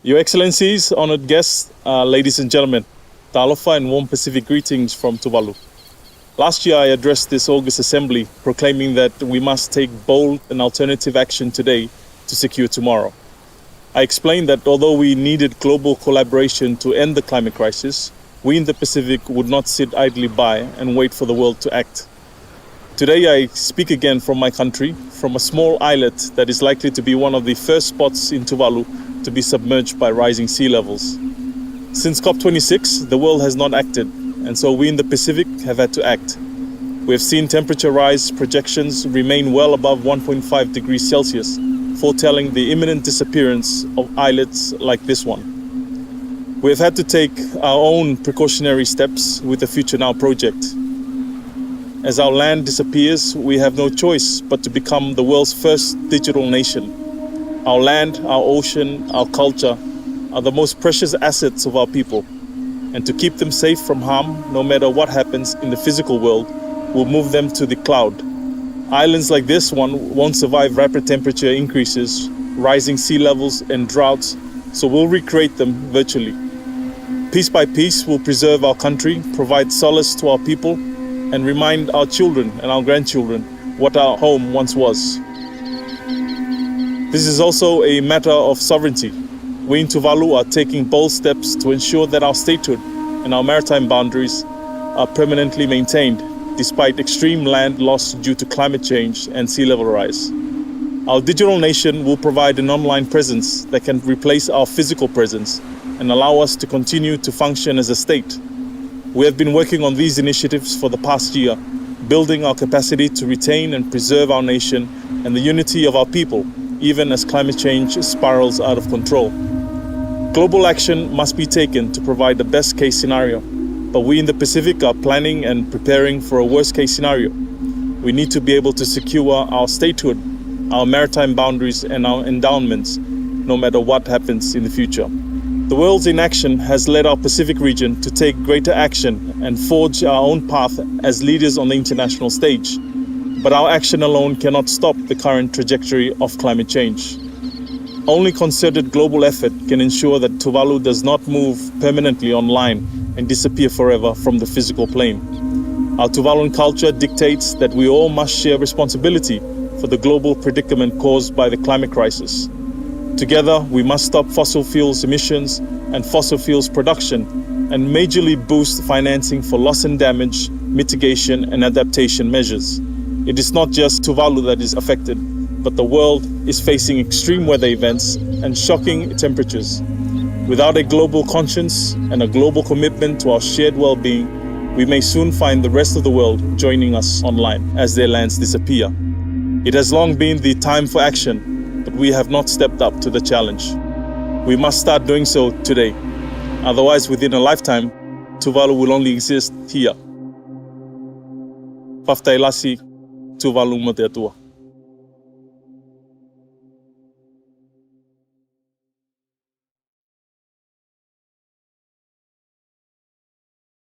Your Excellencies, honored guests, ladies and gentlemen, talofa and warm Pacific greetings from Tuvalu. Last year, I addressed this August Assembly proclaiming that we must take bold and alternative action today to secure tomorrow. I explained that although we needed global collaboration to end the climate crisis, we in the Pacific would not sit idly by and wait for the world to act. Today, I speak again from my country, from a small islet that is likely to be one of the first spots in Tuvalu to be submerged by rising sea levels. Since COP26, the world has not acted, and so we in the Pacific have had to act. We have seen temperature rise projections remain well above 1.5 degrees Celsius, foretelling the imminent disappearance of islets like this one. We have had to take our own precautionary steps with the Future Now project. As our land disappears, we have no choice but to become the world's first digital nation. Our land, our ocean, our culture are the most precious assets of our people. And to keep them safe from harm, no matter what happens in the physical world, we'll move them to the cloud. Islands like this one won't survive rapid temperature increases, rising sea levels and droughts, so we'll recreate them virtually. Piece by piece, we'll preserve our country, provide solace to our people, and remind our children and our grandchildren what our home once was. This is also a matter of sovereignty. We in Tuvalu are taking bold steps to ensure that our statehood and our maritime boundaries are permanently maintained, despite extreme land loss due to climate change and sea level rise. Our digital nation will provide an online presence that can replace our physical presence and allow us to continue to function as a state. We have been working on these initiatives for the past year, building our capacity to retain and preserve our nation and the unity of our people, even as climate change spirals out of control. Global action must be taken to provide the best case scenario, but we in the Pacific are planning and preparing for a worst case scenario. We need to be able to secure our statehood, our maritime boundaries and our endowments, no matter what happens in the future. The world's inaction has led our Pacific region to take greater action and forge our own path as leaders on the international stage. But our action alone cannot stop the current trajectory of climate change. Only concerted global effort can ensure that Tuvalu does not move permanently online and disappear forever from the physical plane. Our Tuvaluan culture dictates that we all must share responsibility for the global predicament caused by the climate crisis. Together, we must stop fossil fuels emissions and fossil fuels production and majorly boost financing for loss and damage, mitigation and adaptation measures. It is not just Tuvalu that is affected, but the world is facing extreme weather events and shocking temperatures. Without a global conscience and a global commitment to our shared well-being, we may soon find the rest of the world joining us online as their lands disappear. It has long been the time for action, but we have not stepped up to the challenge. We must start doing so today. Otherwise, within a lifetime, Tuvalu will only exist here. Paftailasi, Tuvalu Mateatua.